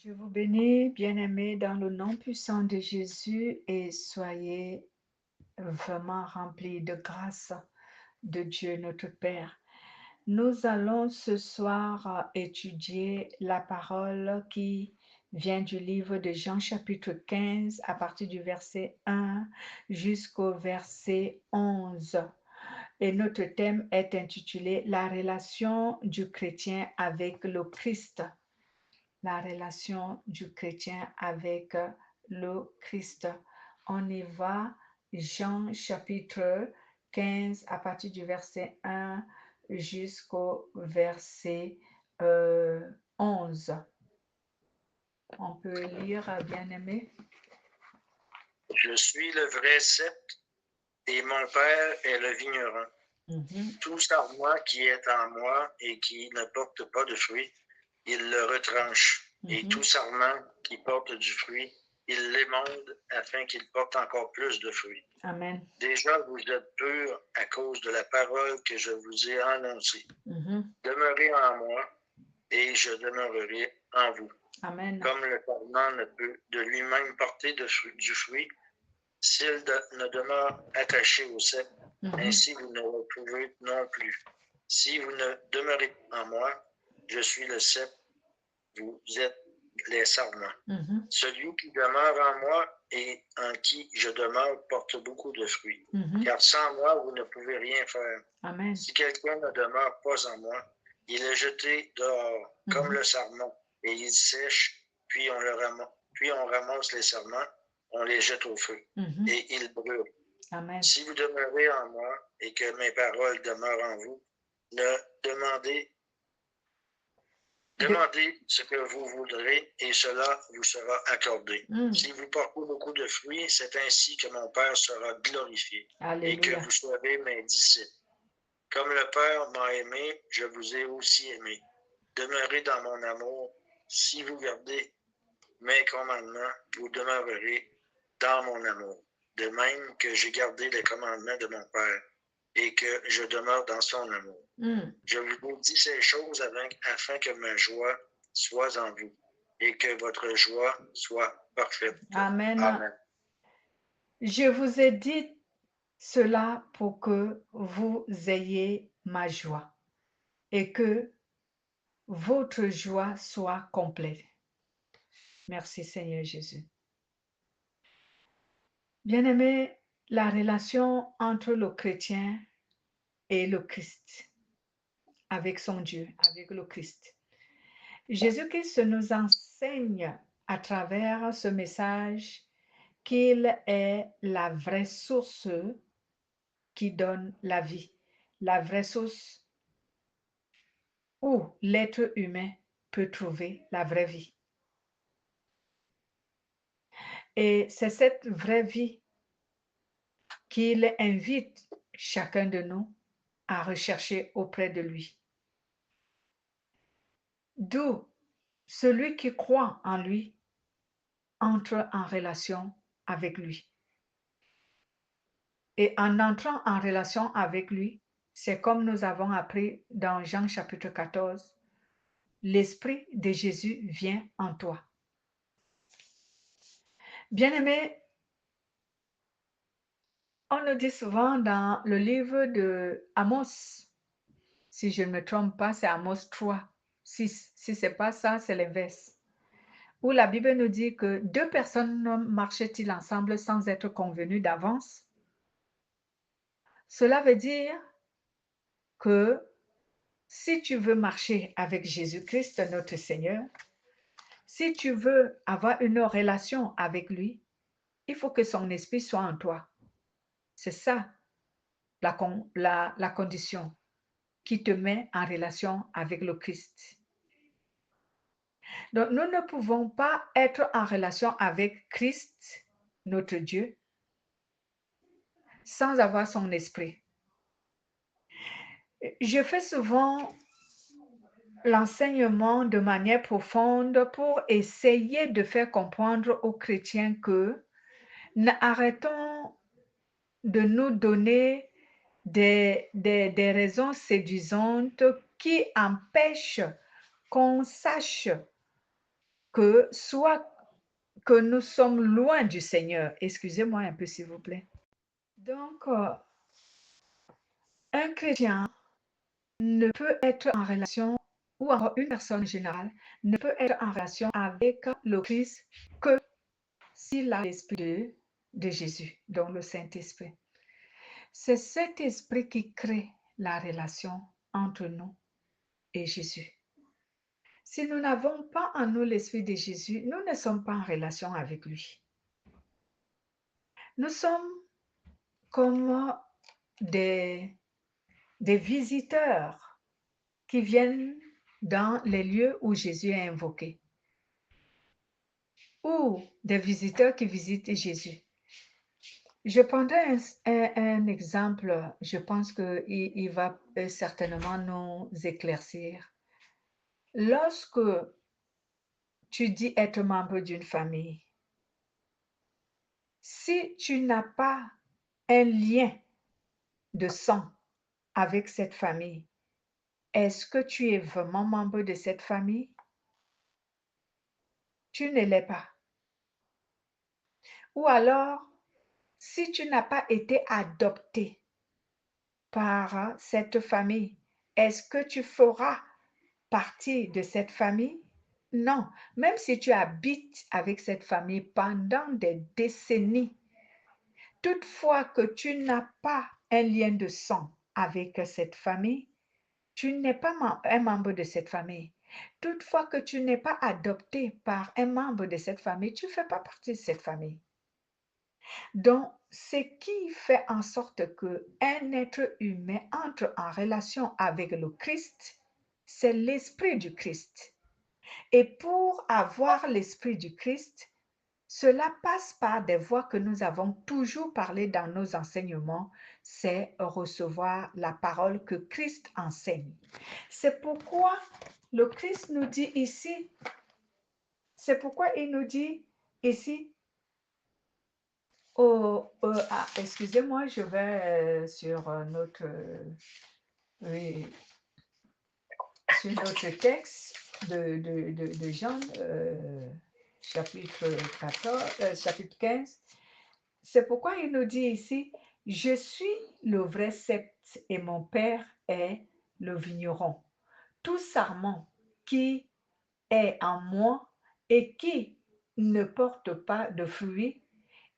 Je vous bénis, bien-aimés, dans le nom puissant de Jésus, et soyez vraiment remplis de grâce de Dieu notre Père. Nous allons ce soir étudier la parole qui vient du livre de Jean chapitre 15 à partir du verset 1 jusqu'au verset 11. Et notre thème est intitulé La relation du chrétien avec le Christ. La relation du chrétien avec le Christ. On y va, Jean chapitre 15 à partir du verset 1 jusqu'au verset 11. On peut lire, bien-aimé. Je suis le vrai cep et mon Père est le vigneron. Tout sarment qui est en moi et qui ne porte pas de fruit, il le retranche. Et tout sarment qui porte du fruit, il l'émonde afin qu'il porte encore plus de fruits. Amen. Déjà, vous êtes purs à cause de la parole que je vous ai annoncée. Demeurez en moi et je demeurerai en vous. Amen. Comme le sarment ne peut de lui-même porter du fruit, s'il ne demeure attaché au cep, ainsi vous ne le pouvez non plus. Si vous ne demeurez en moi, je suis le cep, vous êtes les sarments. Celui qui demeure en moi et en qui je demeure porte beaucoup de fruits. Car sans moi, vous ne pouvez rien faire. Amen. Si quelqu'un ne demeure pas en moi, il est jeté dehors, comme le sarment, et il sèche, puis on ramasse les sarments, on les jette au feu, et ils brûlent. Amen. Si vous demeurez en moi et que mes paroles demeurent en vous, demandez ce que vous voudrez et cela vous sera accordé. Si vous portez beaucoup de fruits, c'est ainsi que mon Père sera glorifié. Alléluia. Et que vous serez mes disciples. Comme le Père m'a aimé, je vous ai aussi aimé. Demeurez dans mon amour. Si vous gardez mes commandements, vous demeurerez dans mon amour. De même que j'ai gardé les commandements de mon Père et que je demeure dans son amour. Je vous dis ces choses afin que ma joie soit en vous et que votre joie soit parfaite. Amen. Amen. Je vous ai dit cela pour que vous ayez ma joie et que votre joie soit complète. Merci Seigneur Jésus. Bien-aimé, la relation entre le chrétien et le Christ, avec son Dieu, avec le Christ. Jésus-Christ nous enseigne à travers ce message qu'il est la vraie source qui donne la vie, la vraie source où l'être humain peut trouver la vraie vie. Et c'est cette vraie vie qu'il invite chacun de nous à rechercher auprès de lui. D'où celui qui croit en lui entre en relation avec lui. Et en entrant en relation avec lui, c'est comme nous avons appris dans Jean chapitre 14, l'Esprit de Jésus vient en toi. Bien-aimé, on nous dit souvent dans le livre de Amos, si je ne me trompe pas, c'est Amos 3. Si ce n'est pas ça, c'est l'inverse. Où la Bible nous dit que deux personnes marchaient-ils ensemble sans être convenus d'avance? Cela veut dire que si tu veux marcher avec Jésus-Christ, notre Seigneur, si tu veux avoir une relation avec lui, il faut que son esprit soit en toi. C'est ça la condition qui te met en relation avec le Christ. Donc, nous ne pouvons pas être en relation avec Christ, notre Dieu, sans avoir son esprit. Je fais souvent l'enseignement de manière profonde pour essayer de faire comprendre aux chrétiens que arrêtons de nous donner des raisons séduisantes qui empêchent qu'on sache que soit que nous sommes loin du Seigneur. Excusez-moi un peu, s'il vous plaît. Donc, un chrétien ne peut être en relation, ou alors une personne générale, ne peut être en relation avec le Christ que s'il a l'esprit de Jésus, donc le Saint-Esprit. C'est cet esprit qui crée la relation entre nous et Jésus. Si nous n'avons pas en nous l'esprit de Jésus, nous ne sommes pas en relation avec lui. Nous sommes comme des visiteurs qui viennent dans les lieux où Jésus est invoqué, ou des visiteurs qui visitent Jésus. Je prendrai un exemple, je pense qu'il va certainement nous éclaircir. Lorsque tu dis être membre d'une famille, si tu n'as pas un lien de sang avec cette famille, est-ce que tu es vraiment membre de cette famille? Tu ne l'es pas. Ou alors, si tu n'as pas été adopté par cette famille, est-ce que tu feras partie de cette famille? Non, même si tu habites avec cette famille pendant des décennies, toutefois que tu n'as pas un lien de sang avec cette famille, tu n'es pas un membre de cette famille. Toutefois que tu n'es pas adopté par un membre de cette famille, tu ne fais pas partie de cette famille. Donc, ce qui fait en sorte qu'un être humain entre en relation avec le Christ, c'est l'esprit du Christ. Et pour avoir l'esprit du Christ, cela passe par des voies que nous avons toujours parlé dans nos enseignements, c'est recevoir la parole que Christ enseigne. C'est pourquoi le Christ nous dit ici, c'est pourquoi il nous dit ici, excusez-moi, je vais sur notre, oui, sur notre texte de Jean, chapitre 14, chapitre 15. C'est pourquoi il nous dit ici, je suis le vrai cep et mon Père est le vigneron. Tout sarment qui est en moi et qui ne porte pas de fruits,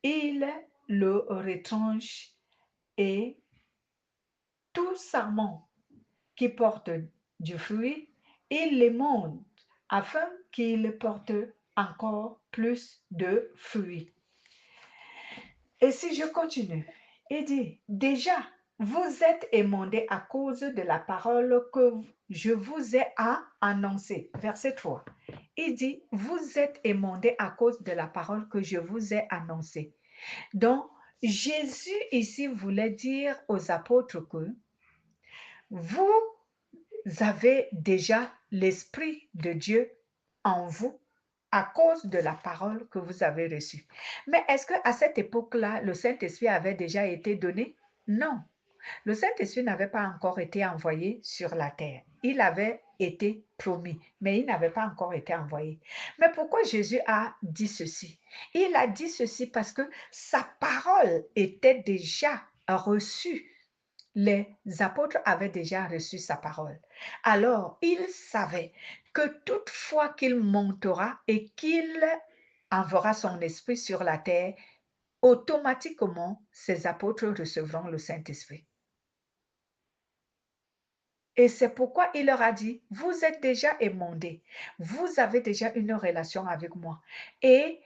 il le retranche, et tout sarment qui porte du fruit, il les monte afin qu'il porte encore plus de fruits. Et si je continue, il dit, déjà, vous êtes émondés à cause de la parole que je vous ai annoncée. Verset 3. Il dit, vous êtes émondés à cause de la parole que je vous ai annoncée. Donc, Jésus ici voulait dire aux apôtres que vous avez déjà l'Esprit de Dieu en vous à cause de la parole que vous avez reçue. Mais est-ce qu'à cette époque-là, le Saint-Esprit avait déjà été donné? Non. Le Saint-Esprit n'avait pas encore été envoyé sur la terre. Il avait été promis, mais il n'avait pas encore été envoyé. Mais pourquoi Jésus a dit ceci? Il a dit ceci parce que sa parole était déjà reçue. Les apôtres avaient déjà reçu sa parole. Alors, il savait que toutefois qu'il montera et qu'il enverra son esprit sur la terre, automatiquement, ses apôtres recevront le Saint-Esprit. Et c'est pourquoi il leur a dit, vous êtes déjà émondés, vous avez déjà une relation avec moi. Et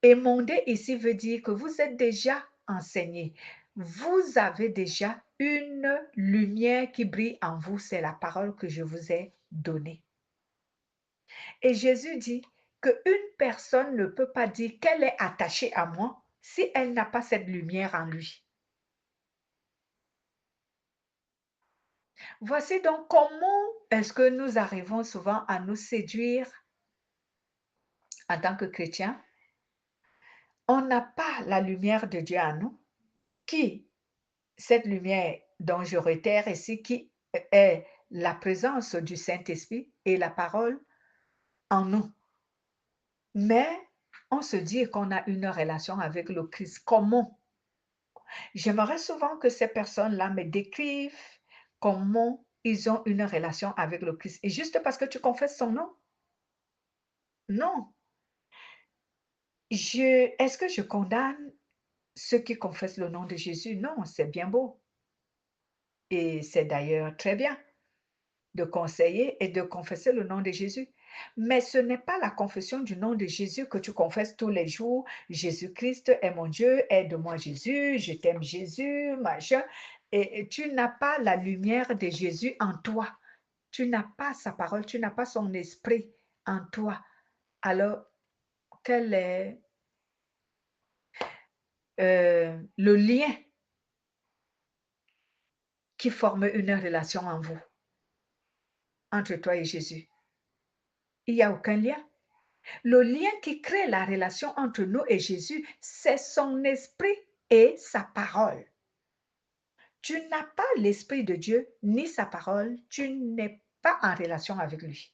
émondé ici veut dire que vous êtes déjà enseignés. Vous avez déjà une lumière qui brille en vous, c'est la parole que je vous ai donnée. Et Jésus dit qu'une personne ne peut pas dire qu'elle est attachée à moi si elle n'a pas cette lumière en lui. Voici donc comment est-ce que nous arrivons souvent à nous séduire en tant que chrétiens. On n'a pas la lumière de Dieu en nous, qui, cette lumière dont je réitère ici, qui est la présence du Saint-Esprit et la parole en nous. Mais on se dit qu'on a une relation avec le Christ. Comment? J'aimerais souvent que ces personnes-là me décrivent comment ils ont une relation avec le Christ. Et juste parce que tu confesses son nom? Non. Est-ce que je condamne ceux qui confessent le nom de Jésus? Non, c'est bien beau. Et c'est d'ailleurs très bien de conseiller et de confesser le nom de Jésus. Mais ce n'est pas la confession du nom de Jésus que tu confesses tous les jours. Jésus-Christ est mon Dieu, aide-moi Jésus, je t'aime Jésus, machin. Et tu n'as pas la lumière de Jésus en toi. Tu n'as pas sa parole, tu n'as pas son esprit en toi. Alors, quel est le lien qui forme une relation en vous, entre toi et Jésus? Il n'y a aucun lien. Le lien qui crée la relation entre nous et Jésus, c'est son esprit et sa parole. Tu n'as pas l'esprit de Dieu ni sa parole, tu n'es pas en relation avec lui.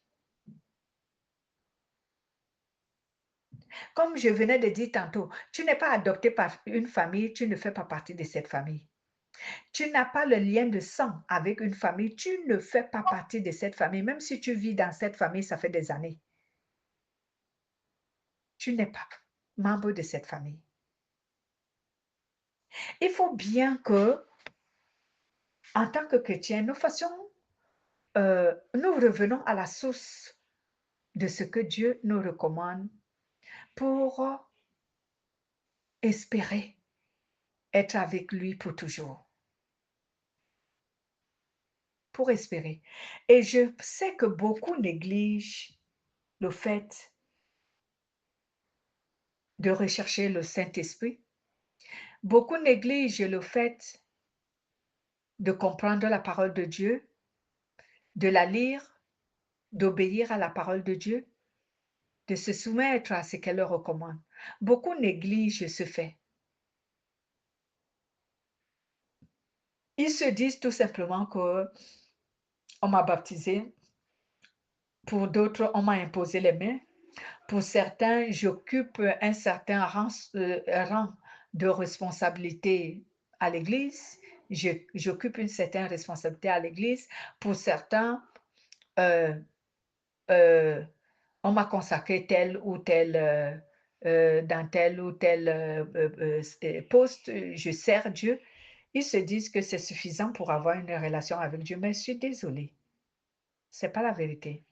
Comme je venais de dire tantôt, tu n'es pas adopté par une famille, tu ne fais pas partie de cette famille. Tu n'as pas le lien de sang avec une famille, tu ne fais pas partie de cette famille, même si tu vis dans cette famille, ça fait des années. Tu n'es pas membre de cette famille. Il faut bien que, en tant que chrétien, nous nous revenons à la source de ce que Dieu nous recommande pour espérer être avec lui pour toujours. Pour espérer. Et je sais que beaucoup négligent le fait de rechercher le Saint-Esprit. Beaucoup négligent le fait de comprendre la parole de Dieu, de la lire, d'obéir à la parole de Dieu, de se soumettre à ce qu'elle leur recommande. Beaucoup négligent ce fait. Ils se disent tout simplement que on m'a baptisé, pour d'autres, on m'a imposé les mains, pour certains, j'occupe un certain rang de responsabilité à l'Église, j'occupe une certaine responsabilité à l'Église, pour certains, euh, euh, on m'a consacré tel ou tel, dans tel ou tel poste, je sers Dieu. Ils se disent que c'est suffisant pour avoir une relation avec Dieu, mais je suis désolée, c'est pas la vérité.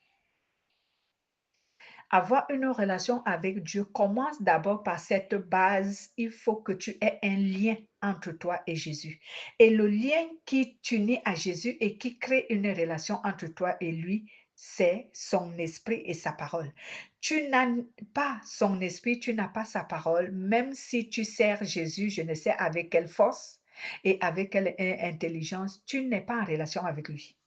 Avoir une relation avec Dieu commence d'abord par cette base. Il faut que tu aies un lien entre toi et Jésus. Et le lien qui t'unit à Jésus et qui crée une relation entre toi et lui, c'est son esprit et sa parole. Tu n'as pas son esprit, tu n'as pas sa parole, même si tu sers Jésus, je ne sais avec quelle force et avec quelle intelligence, tu n'es pas en relation avec lui.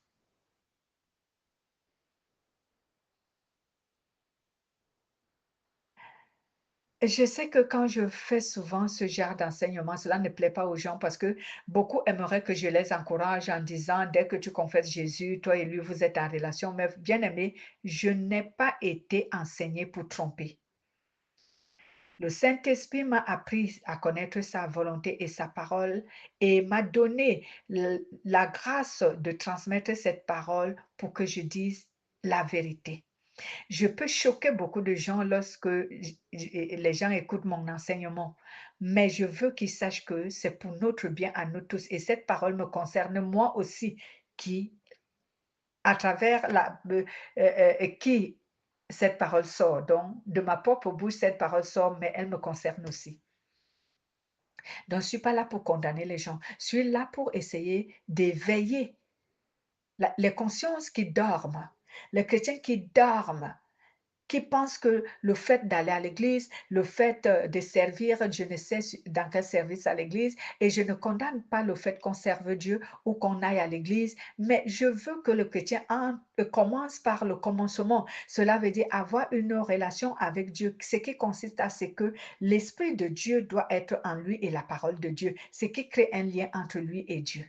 Je sais que quand je fais souvent ce genre d'enseignement, cela ne plaît pas aux gens parce que beaucoup aimeraient que je les encourage en disant, dès que tu confesses Jésus, toi et lui, vous êtes en relation. Mais bien aimé, je n'ai pas été enseigné pour tromper. Le Saint-Esprit m'a appris à connaître sa volonté et sa parole et m'a donné la grâce de transmettre cette parole pour que je dise la vérité. Je peux choquer beaucoup de gens lorsque les gens écoutent mon enseignement, mais je veux qu'ils sachent que c'est pour notre bien à nous tous. Et cette parole me concerne moi aussi, qui, à travers qui cette parole sort. Donc, de ma propre bouche, cette parole sort, mais elle me concerne aussi. Donc, je ne suis pas là pour condamner les gens. Je suis là pour essayer d'éveiller les consciences qui dorment, les chrétiens qui dorment, qui pensent que le fait d'aller à l'église, le fait de servir, je ne sais dans quel service à l'église, et je ne condamne pas le fait qu'on serve Dieu ou qu'on aille à l'église, mais je veux que le chrétien commence par le commencement. Cela veut dire avoir une relation avec Dieu, ce qui consiste à ce que l'Esprit de Dieu doit être en lui et la parole de Dieu, ce qui crée un lien entre lui et Dieu.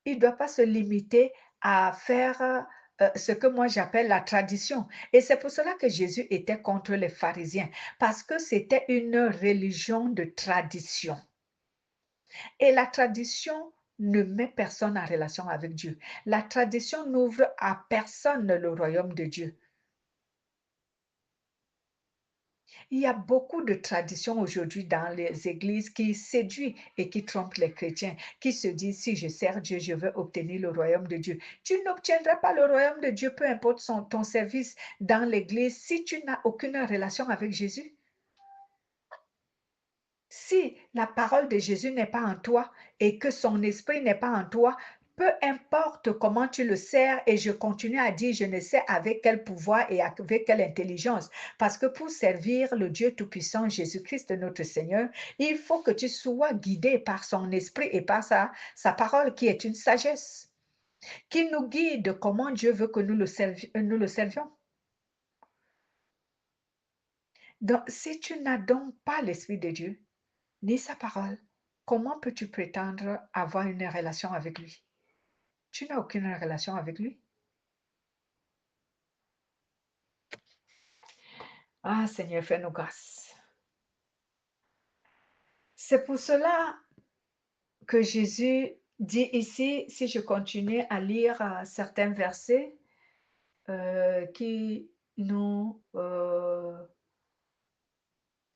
Il ne doit pas se limiter à faire ce que moi j'appelle la tradition. Et c'est pour cela que Jésus était contre les pharisiens, parce que c'était une religion de tradition. Et la tradition ne met personne en relation avec Dieu. La tradition n'ouvre à personne le royaume de Dieu. Il y a beaucoup de traditions aujourd'hui dans les églises qui séduisent et qui trompent les chrétiens, qui se disent, si je sers Dieu, je veux obtenir le royaume de Dieu. Tu n'obtiendras pas le royaume de Dieu, peu importe ton service dans l'église, si tu n'as aucune relation avec Jésus. Si la parole de Jésus n'est pas en toi et que son esprit n'est pas en toi, peu importe comment tu le sers, et je continue à dire, je ne sais avec quel pouvoir et avec quelle intelligence, parce que pour servir le Dieu Tout-Puissant, Jésus-Christ notre Seigneur, il faut que tu sois guidé par son esprit et par sa parole qui est une sagesse, qui nous guide comment Dieu veut que nous le servions. Donc, si tu n'as donc pas l'Esprit de Dieu, ni sa parole, comment peux-tu prétendre avoir une relation avec lui? Tu n'as aucune relation avec lui. Ah, Seigneur, fais-nous grâce. C'est pour cela que Jésus dit ici, si je continue à lire certains versets qui nous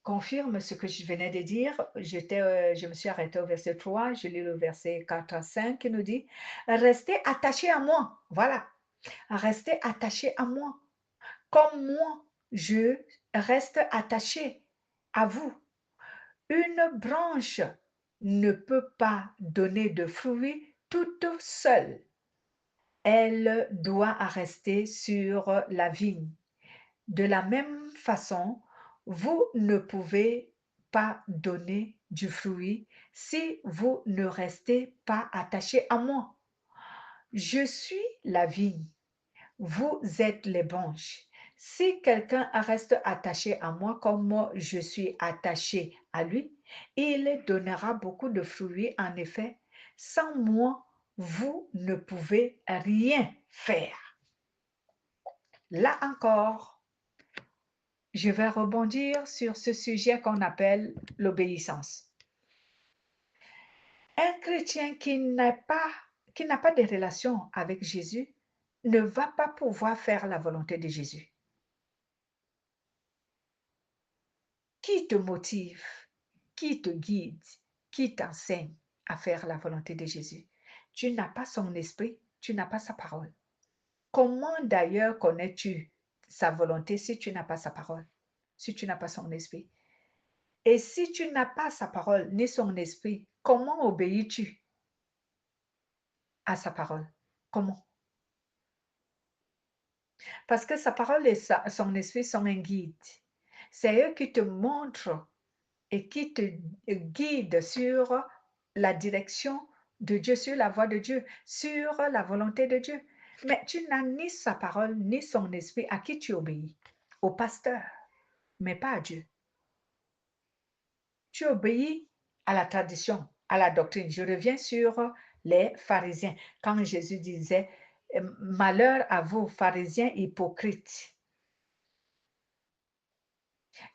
confirment ce que je venais de dire. Je me suis arrêtée au verset 3, je lis le verset 4 à 5 qui nous dit « Restez attachés à moi ». Voilà. Restez attachés à moi. Comme moi, je reste attaché à vous. Une branche ne peut pas donner de fruits toute seule. Elle doit rester sur la vigne. De la même façon, vous ne pouvez pas donner du fruit si vous ne restez pas attaché à moi. Je suis la vigne. Vous êtes les branches. Si quelqu'un reste attaché à moi comme moi je suis attaché à lui, il donnera beaucoup de fruits. En effet, sans moi, vous ne pouvez rien faire. Là encore, je vais rebondir sur ce sujet qu'on appelle l'obéissance. Un chrétien qui n'a pas de relation avec Jésus ne va pas pouvoir faire la volonté de Jésus. Qui te motive, qui te guide, qui t'enseigne à faire la volonté de Jésus? Tu n'as pas son esprit, tu n'as pas sa parole. Comment d'ailleurs connais-tu sa volonté si tu n'as pas sa parole, si tu n'as pas son esprit? Et si tu n'as pas sa parole ni son esprit, comment obéis-tu à sa parole? Comment? Parce que sa parole et son esprit sont un guide. C'est eux qui te montrent et qui te guident sur la direction de Dieu, sur la voie de Dieu, sur la volonté de Dieu. Mais tu n'as ni sa parole, ni son esprit. À qui tu obéis? Au pasteur, mais pas à Dieu. Tu obéis à la tradition, à la doctrine. Je reviens sur les pharisiens. Quand Jésus disait, malheur à vous, pharisiens hypocrites.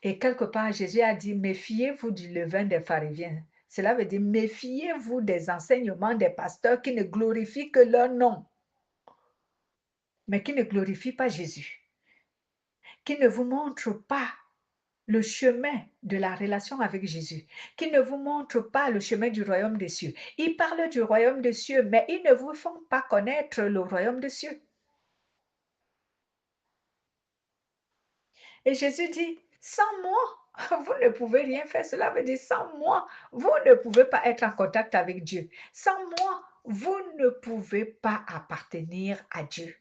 Et quelque part, Jésus a dit, méfiez-vous du levain des pharisiens. Cela veut dire, méfiez-vous des enseignements des pasteurs qui ne glorifient que leur nom, mais qui ne glorifient pas Jésus, qui ne vous montrent pas le chemin de la relation avec Jésus, qui ne vous montrent pas le chemin du royaume des cieux. Ils parlent du royaume des cieux, mais ils ne vous font pas connaître le royaume des cieux. Et Jésus dit, sans moi, vous ne pouvez rien faire. Cela veut dire, sans moi, vous ne pouvez pas être en contact avec Dieu. Sans moi, vous ne pouvez pas appartenir à Dieu.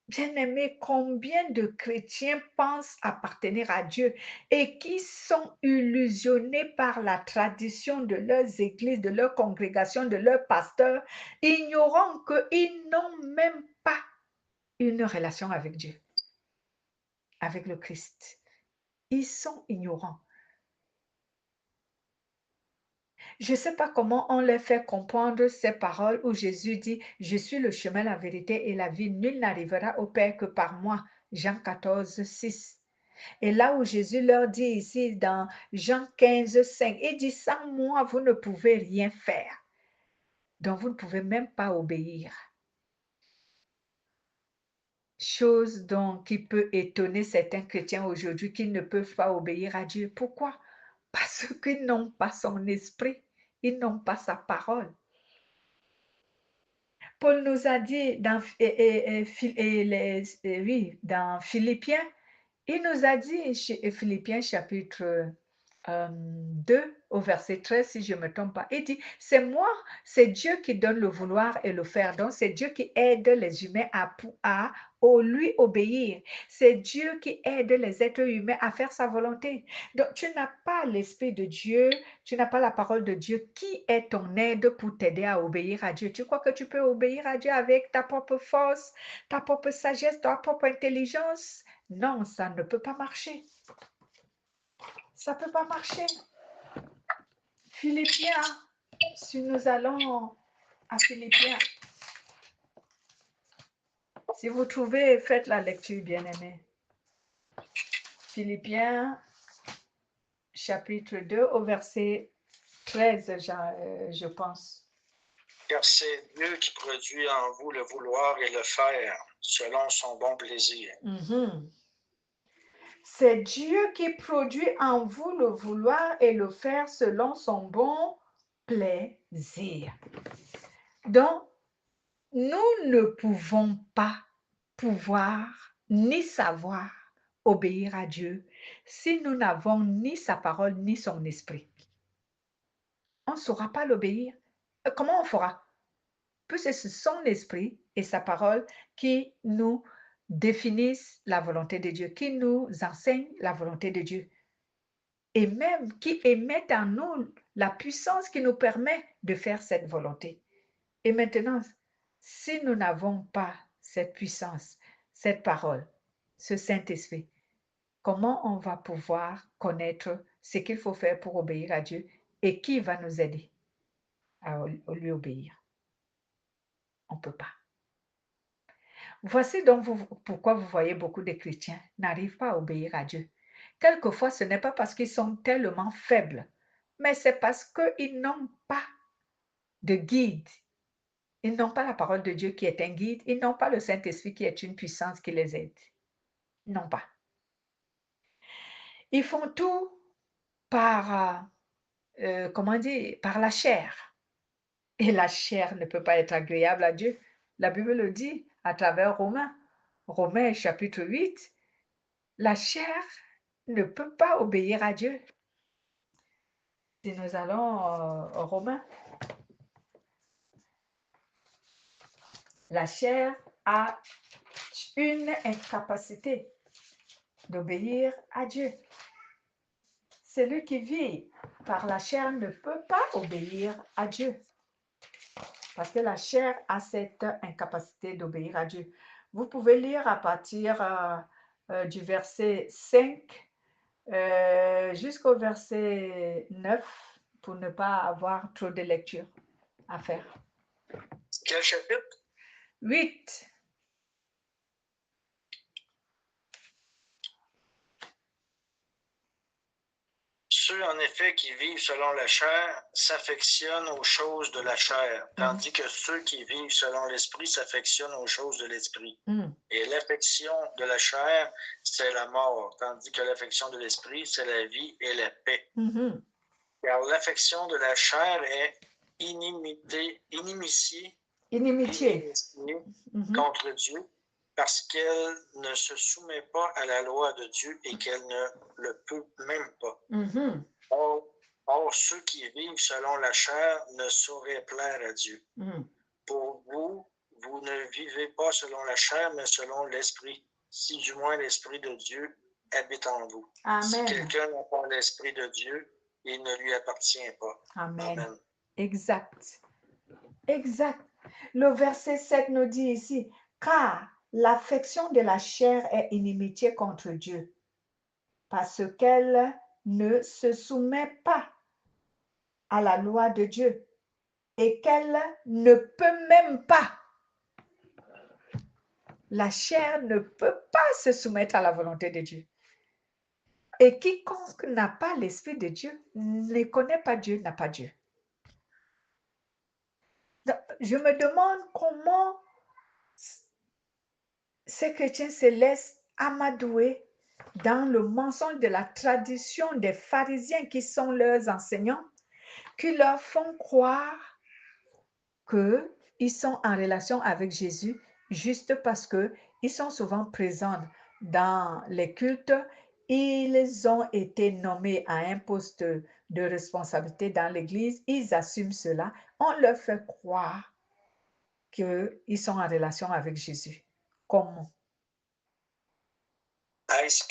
Bien-aimés, combien de chrétiens pensent appartenir à Dieu et qui sont illusionnés par la tradition de leurs églises, de leurs congrégations, de leurs pasteurs, ignorant qu'ils n'ont même pas une relation avec Dieu, avec le Christ. Ils sont ignorants. Je ne sais pas comment on les fait comprendre ces paroles où Jésus dit, je suis le chemin, la vérité et la vie. Nul n'arrivera au Père que par moi. Jean 14, 6. Et là où Jésus leur dit ici dans Jean 15, 5, il dit, sans moi, vous ne pouvez rien faire. Donc vous ne pouvez même pas obéir. Chose donc qui peut étonner certains chrétiens aujourd'hui qui ne peuvent pas obéir à Dieu. Pourquoi? Parce qu'ils n'ont pas son esprit, ils n'ont pas sa parole. Paul nous a dit dans, oui, dans Philippiens, il nous a dit chez Philippiens chapitre 2 au verset 13, si je ne me trompe pas, il dit, c'est moi, c'est Dieu qui donne le vouloir et le faire. Donc, c'est Dieu qui aide les humains à lui obéir. C'est Dieu qui aide les êtres humains à faire sa volonté. Donc, tu n'as pas l'Esprit de Dieu, tu n'as pas la parole de Dieu qui est ton aide pour t'aider à obéir à Dieu. Tu crois que tu peux obéir à Dieu avec ta propre force, ta propre sagesse, ta propre intelligence? Non, ça ne peut pas marcher. Ça ne peut pas marcher. Philippiens, si nous allons à Philippiens, si vous trouvez, faites la lecture, bien-aimés. Philippiens, chapitre 2, au verset 13, je pense. Car c'est Dieu qui produit en vous le vouloir et le faire selon son bon plaisir. C'est Dieu qui produit en vous le vouloir et le faire selon son bon plaisir. Donc, nous ne pouvons pas pouvoir ni savoir obéir à Dieu si nous n'avons ni sa parole ni son esprit. On ne saura pas l'obéir. Comment on fera? Puisque c'est son esprit et sa parole qui nous définissent la volonté de Dieu, qui nous enseignent la volonté de Dieu. Et même qui émettent en nous la puissance qui nous permet de faire cette volonté. Et maintenant, si nous n'avons pas cette puissance, cette parole, ce Saint-Esprit, comment on va pouvoir connaître ce qu'il faut faire pour obéir à Dieu et qui va nous aider à lui obéir? On ne peut pas. Voici donc pourquoi vous voyez beaucoup de chrétiens n'arrivent pas à obéir à Dieu. Quelquefois, ce n'est pas parce qu'ils sont tellement faibles, mais c'est parce qu'ils n'ont pas de guide. Ils n'ont pas la parole de Dieu qui est un guide. Ils n'ont pas le Saint-Esprit qui est une puissance qui les aide. Ils n'ont pas. Ils font tout par, comment dire, par la chair. Et la chair ne peut pas être agréable à Dieu. La Bible le dit à travers Romains. Romains chapitre 8. La chair ne peut pas obéir à Dieu. Si nous allons au Romains, la chair a une incapacité d'obéir à Dieu. Celui qui vit par la chair ne peut pas obéir à Dieu. Parce que la chair a cette incapacité d'obéir à Dieu. Vous pouvez lire à partir du verset 5 jusqu'au verset 9 pour ne pas avoir trop de lecture à faire. Quel chapitre? 8. Ceux, en effet, qui vivent selon la chair s'affectionnent aux choses de la chair, tandis que ceux qui vivent selon l'esprit s'affectionnent aux choses de l'esprit. Et l'affection de la chair, c'est la mort, tandis que l'affection de l'esprit, c'est la vie et la paix. Car l'affection de la chair est inimitié contre Dieu, parce qu'elle ne se soumet pas à la loi de Dieu et qu'elle ne le peut même pas. Or, ceux qui vivent selon la chair ne sauraient plaire à Dieu. Pour vous, vous ne vivez pas selon la chair, mais selon l'esprit, si du moins l'esprit de Dieu habite en vous. Amen. Si quelqu'un n'a pas l'esprit de Dieu, il ne lui appartient pas. Amen. Amen. Exact. Exact. Le verset 7 nous dit ici, car l'affection de la chair est inimitié contre Dieu, parce qu'elle ne se soumet pas à la loi de Dieu et qu'elle ne peut même pas, la chair ne peut pas se soumettre à la volonté de Dieu. Et quiconque n'a pas l'Esprit de Dieu ne connaît pas Dieu, n'a pas Dieu. Donc, je me demande comment ces chrétiens se laissent amadouer dans le mensonge de la tradition des pharisiens qui sont leurs enseignants, qui leur font croire qu'ils sont en relation avec Jésus juste parce qu'ils sont souvent présents dans les cultes. Ils ont été nommés à un poste de responsabilité dans l'Église. Ils assument cela. On leur fait croire qu'ils sont en relation avec Jésus. Comment? Est-ce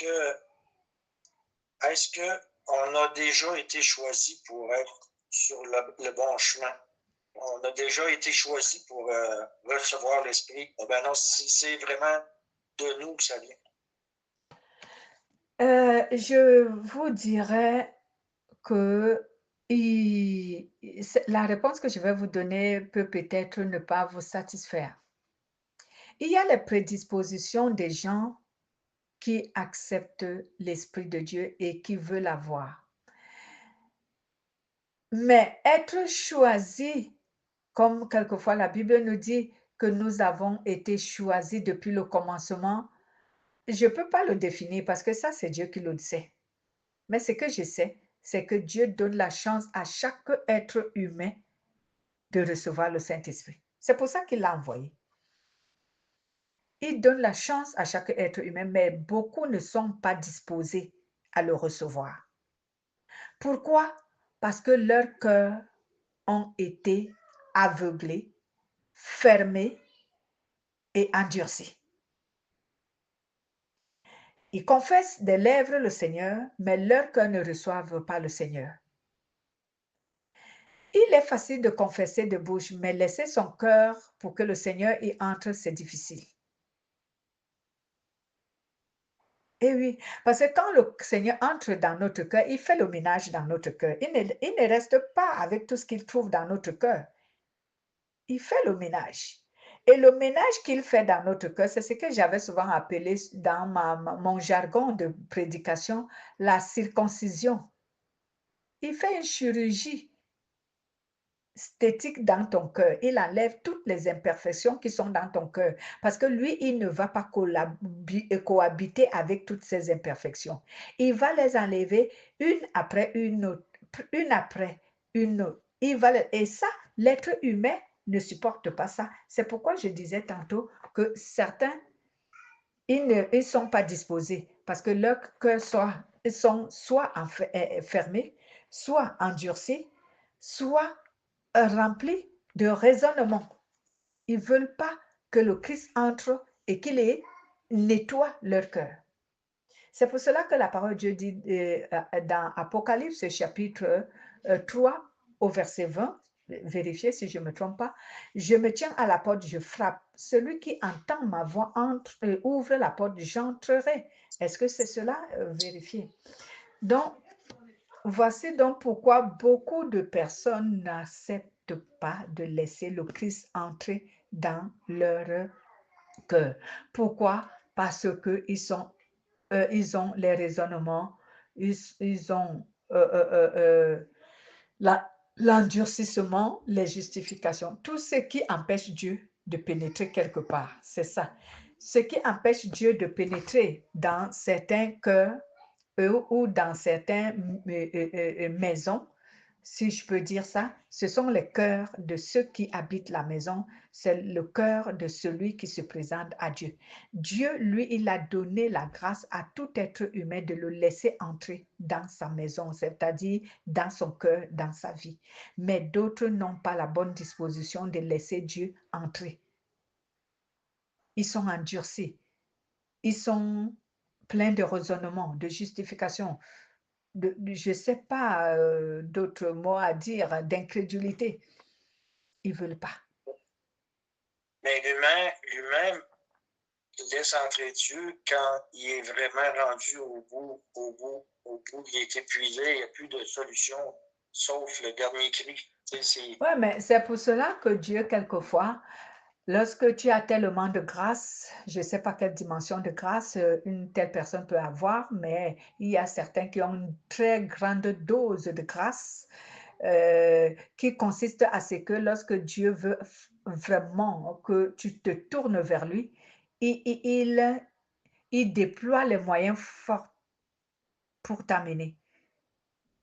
qu'on a déjà été choisi pour être sur le bon chemin? On a déjà été choisi pour recevoir l'Esprit. Ben non, c'est vraiment de nous que ça vient. Je vous dirais que la réponse que je vais vous donner peut peut-être ne pas vous satisfaire. Il y a les prédispositions des gens qui acceptent l'Esprit de Dieu et qui veulent l'avoir. Mais être choisi, comme quelquefois la Bible nous dit que nous avons été choisis depuis le commencement, je ne peux pas le définir parce que ça, c'est Dieu qui le sait. Mais ce que je sais, c'est que Dieu donne la chance à chaque être humain de recevoir le Saint-Esprit. C'est pour ça qu'il l'a envoyé. Il donne la chance à chaque être humain, mais beaucoup ne sont pas disposés à le recevoir. Pourquoi? Parce que leurs cœurs ont été aveuglés, fermés et endurcis. Ils confessent des lèvres le Seigneur, mais leurs cœurs ne reçoivent pas le Seigneur. Il est facile de confesser de bouche, mais laisser son cœur pour que le Seigneur y entre, c'est difficile. Et oui, parce que quand le Seigneur entre dans notre cœur, il fait le ménage dans notre cœur. Il ne reste pas avec tout ce qu'il trouve dans notre cœur. Il fait le ménage. Et le ménage qu'il fait dans notre cœur, c'est ce que j'avais souvent appelé dans mon jargon de prédication, la circoncision. Il fait une chirurgie esthétique dans ton cœur. Il enlève toutes les imperfections qui sont dans ton cœur. Parce que lui, il ne va pas cohabiter avec toutes ces imperfections. Il va les enlever une après une autre, une après une autre. Et ça, l'être humain ne supporte pas ça. C'est pourquoi je disais tantôt que certains, ils ne sont pas disposés parce que leurs cœurs sont soit fermés, soit endurcis, soit remplis de raisonnement. Ils ne veulent pas que le Christ entre et qu'il nettoie leur cœur. C'est pour cela que la parole de Dieu dit dans Apocalypse chapitre 3 au verset 20, vérifiez si je ne me trompe pas, je me tiens à la porte, je frappe. Celui qui entend ma voix ouvre la porte, j'entrerai. Est-ce que c'est cela? Vérifiez. Donc, voici donc pourquoi beaucoup de personnes n'acceptent pas de laisser le Christ entrer dans leur cœur. Pourquoi? Parce qu'ils ont les raisonnements, ils ont l'endurcissement, les justifications, tout ce qui empêche Dieu de pénétrer quelque part. C'est ça. Ce qui empêche Dieu de pénétrer dans certains cœurs ou dans certaines maisons, si je peux dire ça, ce sont les cœurs de ceux qui habitent la maison, c'est le cœur de celui qui se présente à Dieu. Dieu, lui, il a donné la grâce à tout être humain de le laisser entrer dans sa maison, c'est-à-dire dans son cœur, dans sa vie. Mais d'autres n'ont pas la bonne disposition de laisser Dieu entrer. Ils sont endurcis, ils sont pleins de raisonnement, de justification, je ne sais pas d'autres mots à dire, d'incrédulité. Ils ne veulent pas. Mais l'humain, il laisse entrer Dieu quand il est vraiment rendu au bout, il est épuisé, il n'y a plus de solution. sauf le dernier cri. Oui, mais c'est pour cela que Dieu, quelquefois, lorsque tu as tellement de grâce, je ne sais pas quelle dimension de grâce une telle personne peut avoir, mais il y a certains qui ont une très grande dose de grâce qui consiste à ce que lorsque Dieu veut vraiment que tu te tournes vers lui, il déploie les moyens forts pour t'amener.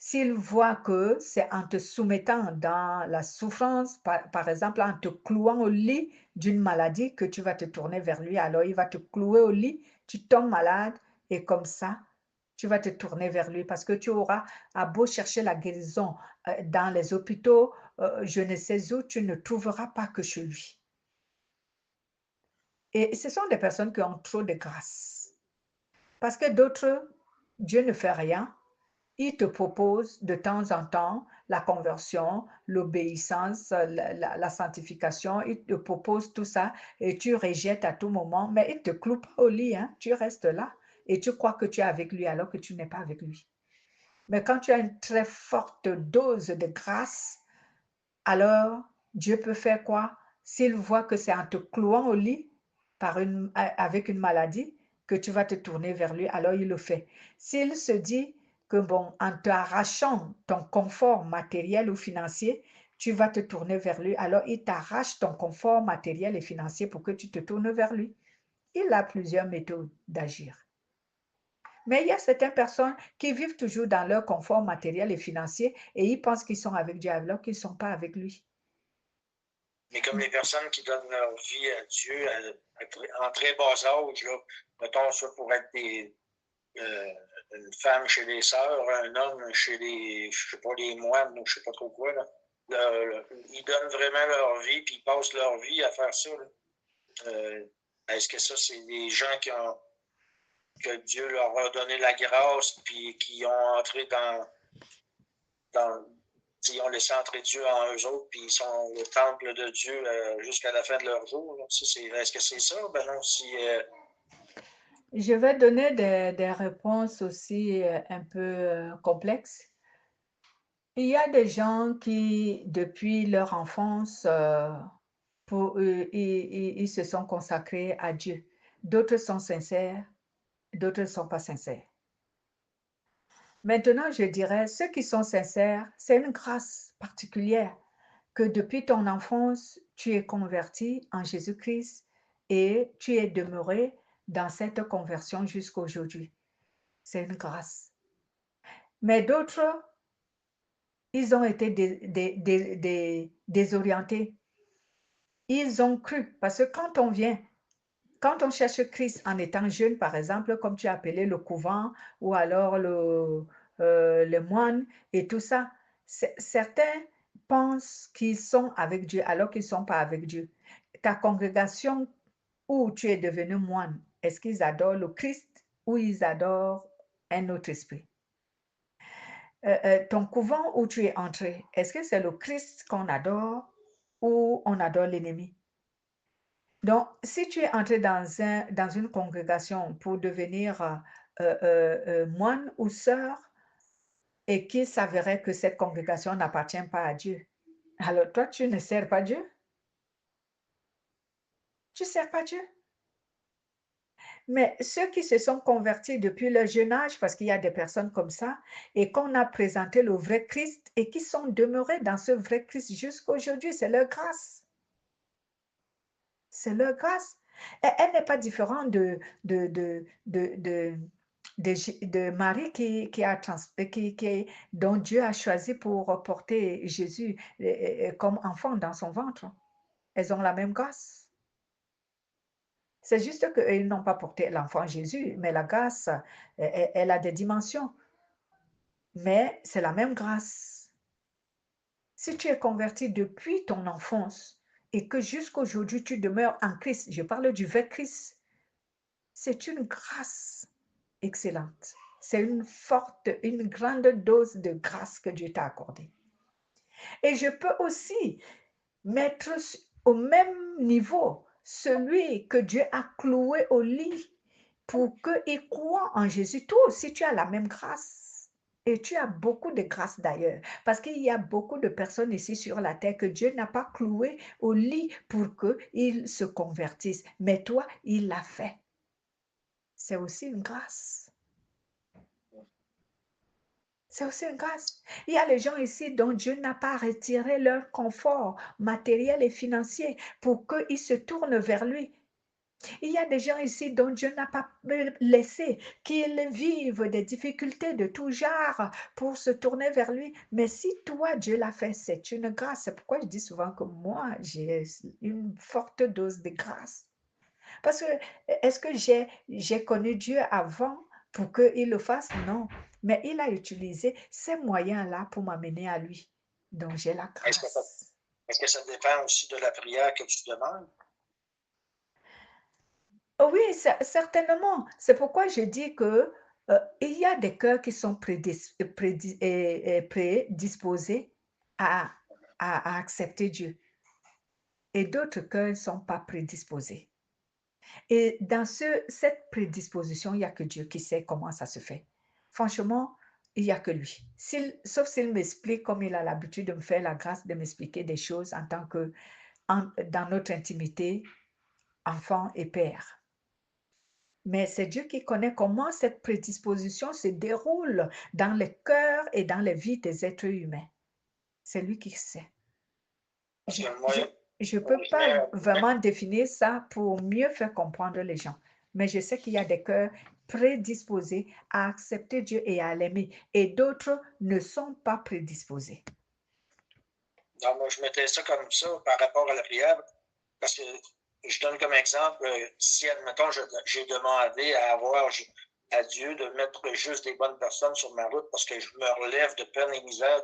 S'il voit que c'est en te soumettant dans la souffrance, par exemple en te clouant au lit d'une maladie que tu vas te tourner vers lui, alors il va te clouer au lit, tu tombes malade et comme ça, tu vas te tourner vers lui parce que tu auras à beau chercher la guérison dans les hôpitaux, je ne sais où, tu ne trouveras pas que chez lui. Et ce sont des personnes qui ont trop de grâce. Parce que d'autres, Dieu ne fait rien. Il te propose de temps en temps la conversion, l'obéissance, la sanctification. Il te propose tout ça et tu rejettes à tout moment, mais il ne te cloue pas au lit. Hein. Tu restes là et tu crois que tu es avec lui alors que tu n'es pas avec lui. Mais quand tu as une très forte dose de grâce, alors Dieu peut faire quoi? S'il voit que c'est en te clouant au lit avec une maladie que tu vas te tourner vers lui, alors il le fait. S'il se dit que, bon, en t'arrachant ton confort matériel ou financier, tu vas te tourner vers lui, alors il t'arrache ton confort matériel et financier pour que tu te tournes vers lui. Il a plusieurs méthodes d'agir. Mais il y a certaines personnes qui vivent toujours dans leur confort matériel et financier et ils pensent qu'ils sont avec Dieu alors qu'ils ne sont pas avec lui. Mais comme les personnes qui donnent leur vie à Dieu en très bas âge, là, mettons ça pour être une femme chez les sœurs, un homme chez les, je sais pas, les moines ou je sais pas trop quoi, là. Ils donnent vraiment leur vie, puis ils passent leur vie à faire ça. Est-ce que ça, c'est des gens que Dieu leur a donné la grâce, puis qui ont entré ils ont laissé entrer Dieu en eux autres, puis ils sont le temple de Dieu jusqu'à la fin de leur jour. Est-ce que c'est ça? Ben non, Je vais donner des réponses aussi un peu complexes. Il y a des gens qui, depuis leur enfance, pour eux, ils se sont consacrés à Dieu. D'autres sont sincères, d'autres ne sont pas sincères. Maintenant, je dirais, ceux qui sont sincères, c'est une grâce particulière que depuis ton enfance, tu es converti en Jésus-Christ et tu es demeuré dans cette conversion jusqu'à aujourd'hui. C'est une grâce. Mais d'autres, ils ont été désorientés. Ils ont cru, parce que quand on cherche Christ en étant jeune, par exemple, comme tu as appelé le couvent ou alors le moine et tout ça, certains pensent qu'ils sont avec Dieu alors qu'ils ne sont pas avec Dieu. Ta congrégation où tu es devenu moine, est-ce qu'ils adorent le Christ ou ils adorent un autre esprit? Ton couvent où tu es entré, est-ce que c'est le Christ qu'on adore ou on adore l'ennemi? Donc, si tu es entré dans une congrégation pour devenir moine ou sœur et qu'il s'avérait que cette congrégation n'appartient pas à Dieu, alors toi, tu ne sers pas Dieu? Tu ne sers pas Dieu? Mais ceux qui se sont convertis depuis leur jeune âge, parce qu'il y a des personnes comme ça, et qu'on a présenté le vrai Christ et qui sont demeurés dans ce vrai Christ jusqu'à aujourd'hui, c'est leur grâce. C'est leur grâce. Et elle n'est pas différente de Marie dont Dieu a choisi pour porter Jésus comme enfant dans son ventre. Elles ont la même grâce. C'est juste qu'ils n'ont pas porté l'enfant Jésus, mais la grâce, elle a des dimensions. Mais c'est la même grâce. Si tu es converti depuis ton enfance et que jusqu'à aujourd'hui tu demeures en Christ, je parle du vrai Christ, c'est une grâce excellente. C'est une grande dose de grâce que Dieu t'a accordée. Et je peux aussi mettre au même niveau celui que Dieu a cloué au lit pour qu'il croie en Jésus. Toi aussi, tu as la même grâce. Et tu as beaucoup de grâce d'ailleurs, parce qu'il y a beaucoup de personnes ici sur la terre que Dieu n'a pas cloué au lit pour qu'ils se convertissent. Mais toi, il l'a fait. C'est aussi une grâce. C'est aussi une grâce. Il y a les gens ici dont Dieu n'a pas retiré leur confort matériel et financier pour qu'ils se tournent vers lui. Il y a des gens ici dont Dieu n'a pas laissé qu'ils vivent des difficultés de tout genre pour se tourner vers lui. Mais si toi, Dieu l'a fait, c'est une grâce. C'est pourquoi je dis souvent que moi, j'ai une forte dose de grâce. Parce que est-ce que j'ai connu Dieu avant pour qu'il le fasse? Non. Mais il a utilisé ces moyens-là pour m'amener à lui. Donc j'ai la Est-ce que, grâce. est-ce que ça dépend aussi de la prière que tu demandes? Oh oui, certainement. C'est pourquoi je dis que il y a des cœurs qui sont prédisposés à, à accepter Dieu et d'autres cœurs ne sont pas prédisposés. Et dans cette prédisposition, il n'y a que Dieu qui sait comment ça se fait. Franchement, il n'y a que lui. Sauf s'il m'explique comme il a l'habitude de me faire la grâce de m'expliquer des choses en tant que, dans notre intimité, enfant et père. Mais c'est Dieu qui connaît comment cette prédisposition se déroule dans les cœurs et dans les vies des êtres humains. C'est lui qui sait. Parce Je que je moi, peux pas vraiment définir ça pour mieux faire comprendre les gens. Mais je sais qu'il y a des cœurs prédisposés à accepter Dieu et à l'aimer, et d'autres ne sont pas prédisposés. non, moi, je mettais ça comme ça par rapport à la prière, parce que je donne comme exemple, si, admettons, j'ai demandé à avoir à Dieu de mettre juste des bonnes personnes sur ma route parce que je me relève de peine et misère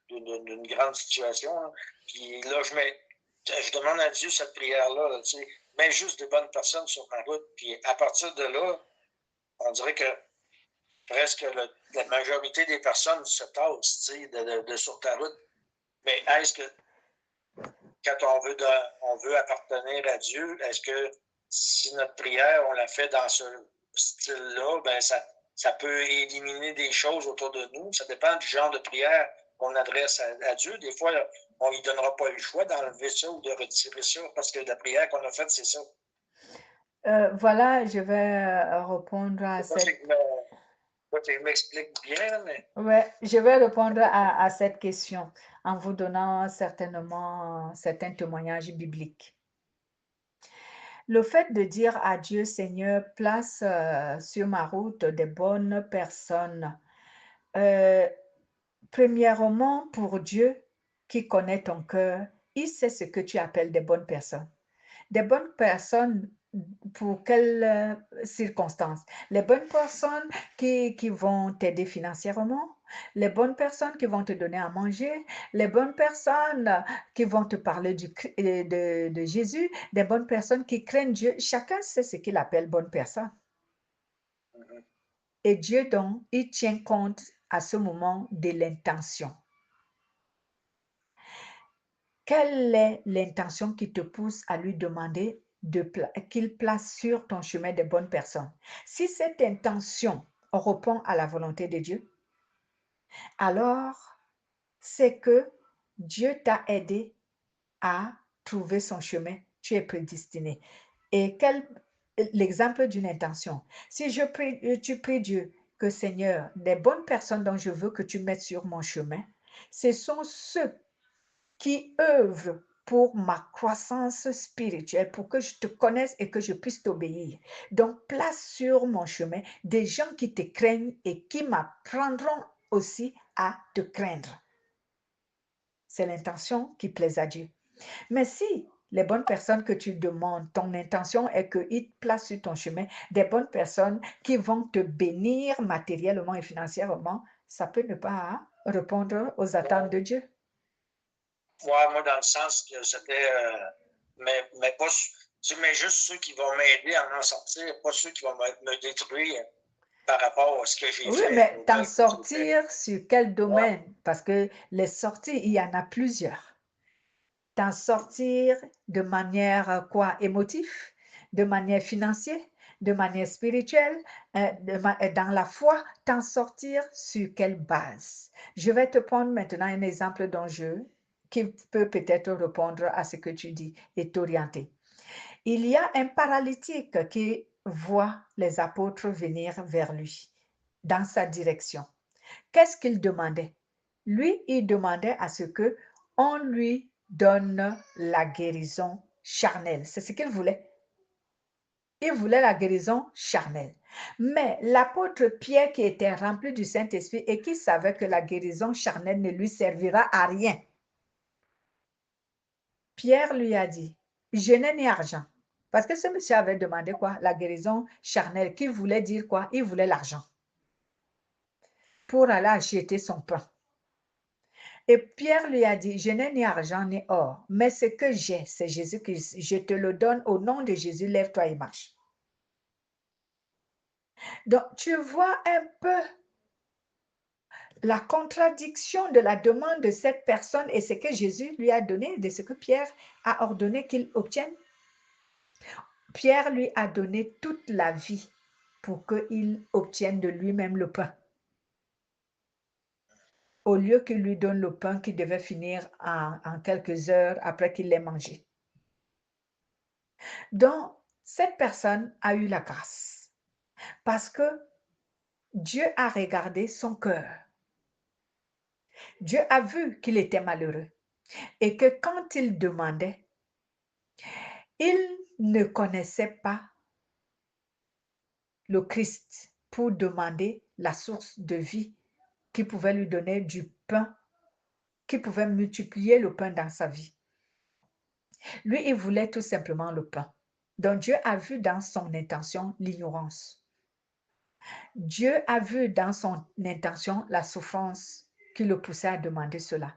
d'une grande situation. Hein. Puis là, je demande à Dieu cette prière-là, là, tu sais, mets juste des bonnes personnes sur ma route. Puis à partir de là, on dirait que presque la majorité des personnes se tassent, tu sais, de sur ta route. Mais est-ce que quand on veut appartenir à Dieu, est-ce que si notre prière, on la fait dans ce style-là, ben ça peut éliminer des choses autour de nous. Ça dépend du genre de prière qu'on adresse à Dieu. Des fois, on ne lui donnera pas le choix d'enlever ça ou de retirer ça parce que la prière qu'on a faite, c'est ça. Voilà, je vais répondre à Je sais pas cette. si je m'explique bien, mais Ouais, je vais répondre à cette question en vous donnant certainement certains témoignages bibliques. Le fait de dire à Dieu, Seigneur, place sur ma route des bonnes personnes. Euh, Premièrement, pour Dieu qui connaît ton cœur, il sait ce que tu appelles des bonnes personnes. Des bonnes personnes pour quelles circonstances? Les bonnes personnes qui vont t'aider financièrement, les bonnes personnes qui vont te donner à manger, les bonnes personnes qui vont te parler de Jésus, des bonnes personnes qui craignent Dieu. Chacun sait ce qu'il appelle bonne personne. Et Dieu, donc, il tient compte à ce moment de l'intention. Quelle est l'intention qui te pousse à lui demander qu'il place sur ton chemin des bonnes personnes? Si cette intention répond à la volonté de Dieu, alors c'est que Dieu t'a aidé à trouver son chemin. Tu es prédestiné. Et l'exemple d'une intention. Si tu pries Dieu que Seigneur, des bonnes personnes dont je veux que tu mettes sur mon chemin, ce sont ceux qui œuvrent pour ma croissance spirituelle, pour que je te connaisse et que je puisse t'obéir. Donc, place sur mon chemin des gens qui te craignent et qui m'apprendront aussi à te craindre. C'est l'intention qui plaise à Dieu. Mais si les bonnes personnes que tu demandes, ton intention est qu'ils placent sur ton chemin des bonnes personnes qui vont te bénir matériellement et financièrement, ça peut ne pas répondre aux attentes de Dieu. moi, dans le sens que c'était, mais pas, mais juste ceux qui vont m'aider à m'en sortir, pas ceux qui vont me détruire par rapport à ce que j'ai Oui, fait, mais au t'en mal que j'ai fait. sortir sur quel Ouais. domaine? Parce que les sorties, il y en a plusieurs. T'en sortir de manière quoi? Émotive, de manière financière, de manière spirituelle, dans la foi, t'en sortir sur quelle base? Je vais te prendre maintenant un exemple d'un jeu qui peut peut-être répondre à ce que tu dis et t'orienter. Il y a un paralytique qui voit les apôtres venir vers lui, dans sa direction. Qu'est-ce qu'il demandait? Lui, il demandait à ce que on lui donne la guérison charnelle. C'est ce qu'il voulait. Il voulait la guérison charnelle. Mais l'apôtre Pierre, qui était rempli du Saint-Esprit et qui savait que la guérison charnelle ne lui servira à rien, Pierre lui a dit, je n'ai ni argent. Parce que ce monsieur avait demandé quoi? La guérison charnelle, qui voulait dire quoi? Il voulait l'argent pour aller acheter son pain. Et Pierre lui a dit, je n'ai ni argent ni or, mais ce que j'ai, c'est Jésus-Christ. Je te le donne au nom de Jésus, lève-toi et marche. Donc, tu vois un peu la contradiction de la demande de cette personne et ce que Jésus lui a donné, de ce que Pierre a ordonné qu'il obtienne. Pierre lui a donné toute la vie pour qu'il obtienne de lui-même le pain, au lieu qu'il lui donne le pain qui devait finir en quelques heures après qu'il l'ait mangé. Donc, cette personne a eu la grâce parce que Dieu a regardé son cœur. Dieu a vu qu'il était malheureux et que quand il demandait, il ne connaissait pas le Christ pour demander la source de vie qui pouvait lui donner du pain, qui pouvait multiplier le pain dans sa vie. Lui, il voulait tout simplement le pain. Donc Dieu a vu dans son intention l'ignorance. Dieu a vu dans son intention la souffrance qui le poussait à demander cela.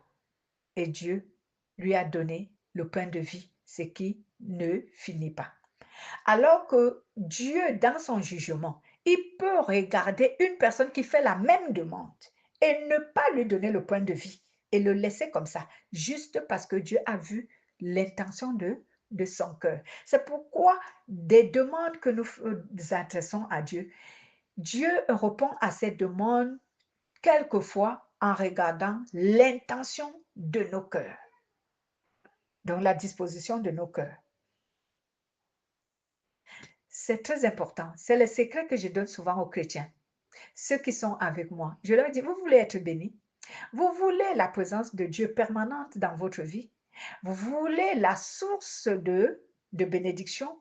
Et Dieu lui a donné le pain de vie, ce qui ne finit pas. Alors que Dieu, dans son jugement, il peut regarder une personne qui fait la même demande et ne pas lui donner le pain de vie et le laisser comme ça, juste parce que Dieu a vu l'intention de son cœur. C'est pourquoi des demandes que nous adressons à Dieu, Dieu répond à ces demandes quelquefois en regardant l'intention de nos cœurs, donc la disposition de nos cœurs. C'est très important. C'est le secret que je donne souvent aux chrétiens, ceux qui sont avec moi. Je leur dis, vous voulez être bénis? Vous voulez la présence de Dieu permanente dans votre vie? Vous voulez la source de bénédiction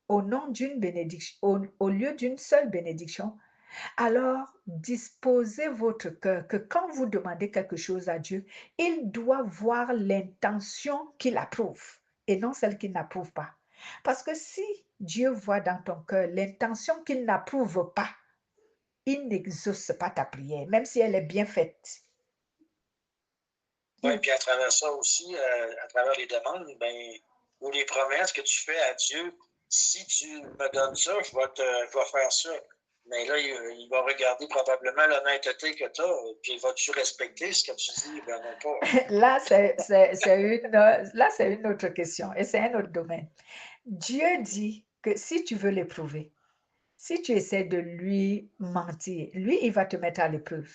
au nom d'une bénédiction, au lieu d'une seule bénédiction? Alors, disposez votre cœur que quand vous demandez quelque chose à Dieu, il doit voir l'intention qu'il approuve et non celle qu'il n'approuve pas. Parce que si Dieu voit dans ton cœur l'intention qu'il n'approuve pas, il n'exauce pas ta prière, même si elle est bien faite. Oui, puis à travers ça aussi, à travers les demandes, ou les promesses que tu fais à Dieu, si tu me donnes ça, je vais faire ça. Mais là, il va regarder probablement l'honnêteté que tu as, puis vas-tu respecter ce que tu dis? Ben non pas. Là, c'est une autre question et c'est un autre domaine. Dieu dit que si tu veux l'éprouver, si tu essaies de lui mentir, lui, il va te mettre à l'épreuve.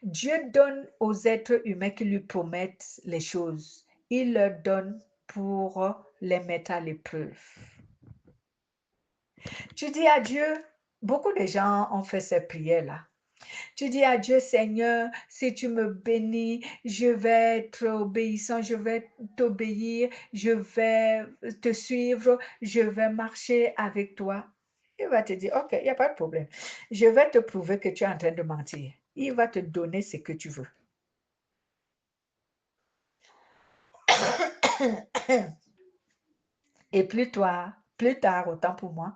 Dieu donne aux êtres humains qui lui promettent les choses. Il leur donne pour les mettre à l'épreuve. Tu dis à Dieu, beaucoup de gens ont fait ces prières-là. Tu dis à Dieu, Seigneur, si tu me bénis, je vais être obéissant, je vais t'obéir, je vais te suivre, je vais marcher avec toi. Il va te dire, OK, il n'y a pas de problème. Je vais te prouver que tu es en train de mentir. Il va te donner ce que tu veux. Et plus tard, autant pour moi,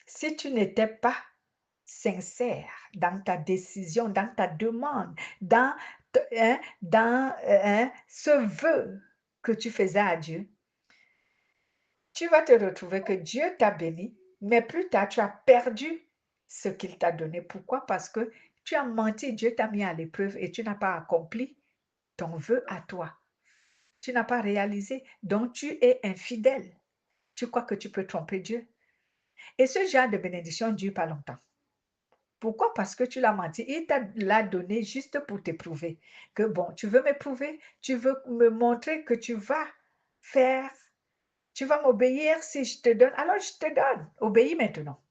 si tu n'étais pas sincère dans ta décision, dans ta demande, dans ce vœu que tu faisais à Dieu, tu vas te retrouver que Dieu t'a béni, mais plus tard, tu as perdu ce qu'il t'a donné. Pourquoi? Parce que tu as menti, Dieu t'a mis à l'épreuve et tu n'as pas accompli ton vœu à toi. Tu n'as pas réalisé, donc tu es infidèle. Tu crois que tu peux tromper Dieu. Et ce genre de bénédiction ne dure pas longtemps. Pourquoi? Parce que tu l'as menti. Il l'a donné juste pour t'éprouver. Que bon, tu veux m'éprouver, tu veux me montrer que tu vas faire, tu vas m'obéir si je te donne, alors je te donne. Obéis maintenant.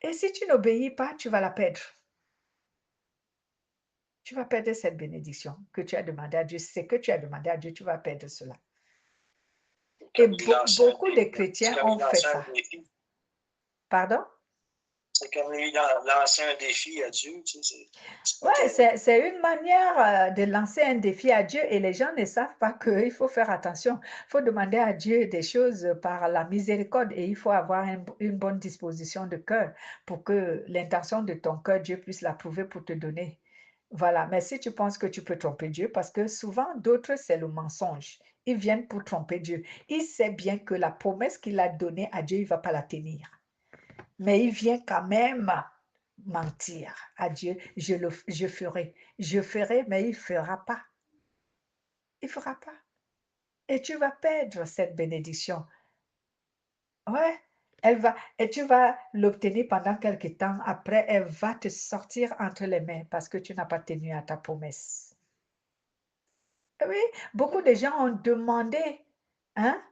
Et si tu n'obéis pas, tu vas la perdre. Tu vas perdre cette bénédiction que tu as demandé à Dieu. C'est que tu as demandé à Dieu, tu vas perdre cela. Et beaucoup de chrétiens ont fait ça. Pardon? C'est comme lui lancer un défi à Dieu. Tu sais, Oui, c'est une manière de lancer un défi à Dieu et les gens ne savent pas qu'il faut faire attention. Il faut demander à Dieu des choses par la miséricorde et il faut avoir une bonne disposition de cœur pour que l'intention de ton cœur, Dieu puisse l'approuver pour te donner. Voilà, mais si tu penses que tu peux tromper Dieu, parce que souvent d'autres, c'est le mensonge. Ils viennent pour tromper Dieu. Il sait bien que la promesse qu'il a donnée à Dieu, il ne va pas la tenir. Mais il vient quand même mentir à Dieu, je ferai, mais il ne fera pas. Il ne fera pas. Et tu vas perdre cette bénédiction. Ouais, et tu vas l'obtenir pendant quelque temps. Après, elle va te sortir entre les mains parce que tu n'as pas tenu à ta promesse. Oui, beaucoup de gens ont demandé, hein,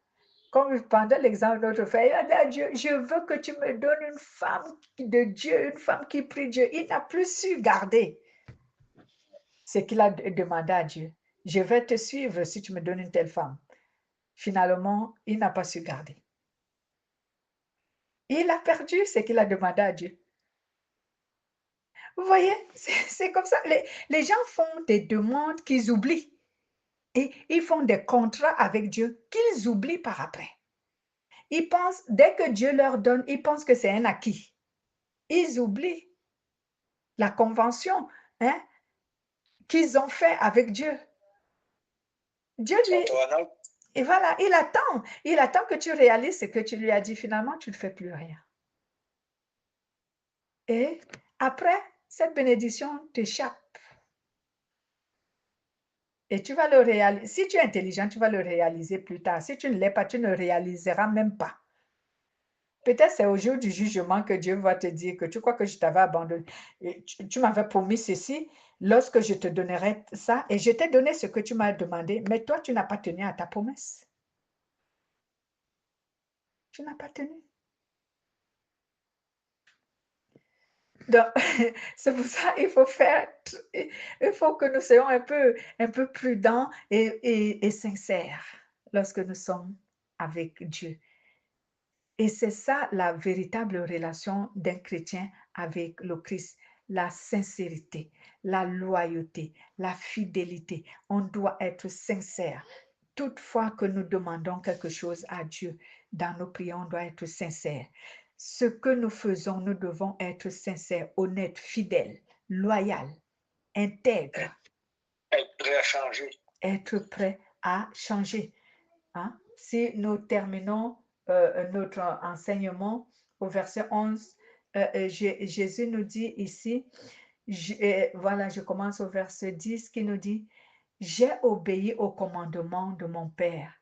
comme pendant l'exemple de notre frère, il a dit à Dieu, je veux que tu me donnes une femme de Dieu, une femme qui prie Dieu. Il n'a plus su garder ce qu'il a demandé à Dieu. Je vais te suivre si tu me donnes une telle femme. Finalement, il n'a pas su garder. Il a perdu ce qu'il a demandé à Dieu. Vous voyez, c'est comme ça. Les gens font des demandes qu'ils oublient. Et ils font des contrats avec Dieu qu'ils oublient par après. Ils pensent, dès que Dieu leur donne, ils pensent que c'est un acquis. Ils oublient la convention, hein, qu'ils ont fait avec Dieu. Dieu lui, et voilà, il attend que tu réalises ce que tu lui as dit. Finalement, tu ne fais plus rien. Et après, cette bénédiction t'échappe. Et tu vas le réaliser. Si tu es intelligent, tu vas le réaliser plus tard. Si tu ne l'es pas, tu ne réaliseras même pas. Peut-être c'est au jour du jugement que Dieu va te dire que tu crois que je t'avais abandonné. Tu m'avais promis ceci lorsque je te donnerai ça et je t'ai donné ce que tu m'as demandé, mais toi, tu n'as pas tenu à ta promesse. Tu n'as pas tenu. Donc, c'est pour ça qu'il faut il faut que nous soyons un peu prudents et sincères lorsque nous sommes avec Dieu. Et c'est ça la véritable relation d'un chrétien avec le Christ, la sincérité, la loyauté, la fidélité. On doit être sincère. Toutefois que nous demandons quelque chose à Dieu, dans nos prières, on doit être sincère. Ce que nous faisons, nous devons être sincères, honnêtes, fidèles, loyaux, intègres. Être prêt à changer. Être prêt à changer. Hein? Si nous terminons notre enseignement au verset 11, Jésus nous dit ici, voilà, je commence au verset 10 qui nous dit, j'ai obéi au commandement de mon Père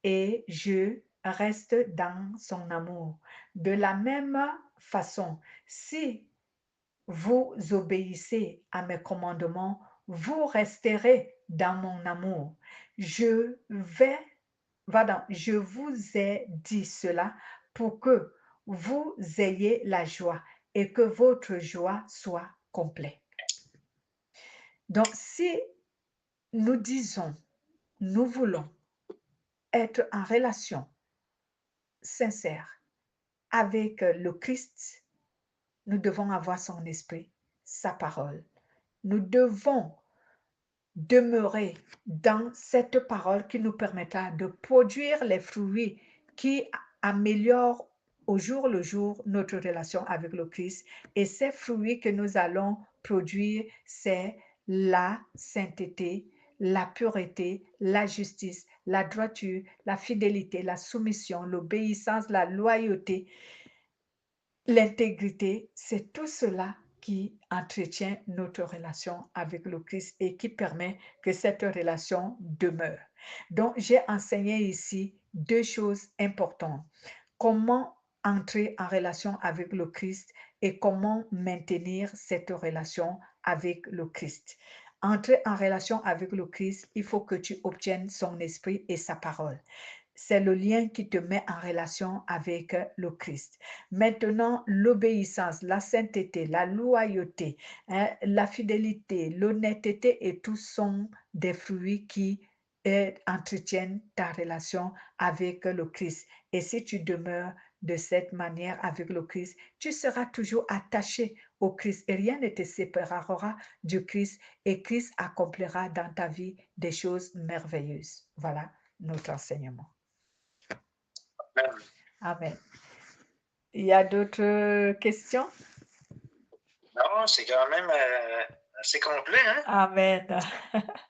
et je reste dans son amour. De la même façon, si vous obéissez à mes commandements, vous resterez dans mon amour. Je vous ai dit cela pour que vous ayez la joie et que votre joie soit complète. Donc, si nous disons, nous voulons être en relation sincère avec le Christ, nous devons avoir son esprit, sa parole. Nous devons demeurer dans cette parole qui nous permettra de produire les fruits qui améliorent au jour le jour notre relation avec le Christ. Et ces fruits que nous allons produire, c'est la sainteté, la pureté, la justice, la droiture, la fidélité, la soumission, l'obéissance, la loyauté, l'intégrité. C'est tout cela qui entretient notre relation avec le Christ et qui permet que cette relation demeure. Donc, j'ai enseigné ici deux choses importantes. comment entrer en relation avec le Christ et comment maintenir cette relation avec le Christ. Entrer en relation avec le Christ, il faut que tu obtiennes son esprit et sa parole. C'est le lien qui te met en relation avec le Christ. Maintenant, l'obéissance, la sainteté, la loyauté, hein, la fidélité, l'honnêteté et tout sont des fruits qui entretiennent ta relation avec le Christ. Et si tu demeures de cette manière avec le Christ, tu seras toujours attaché au Christ et rien ne te séparera du Christ et Christ accomplira dans ta vie des choses merveilleuses. Voilà notre enseignement. Amen. Amen. Il y a d'autres questions? Non, c'est quand même assez complet, hein? Amen.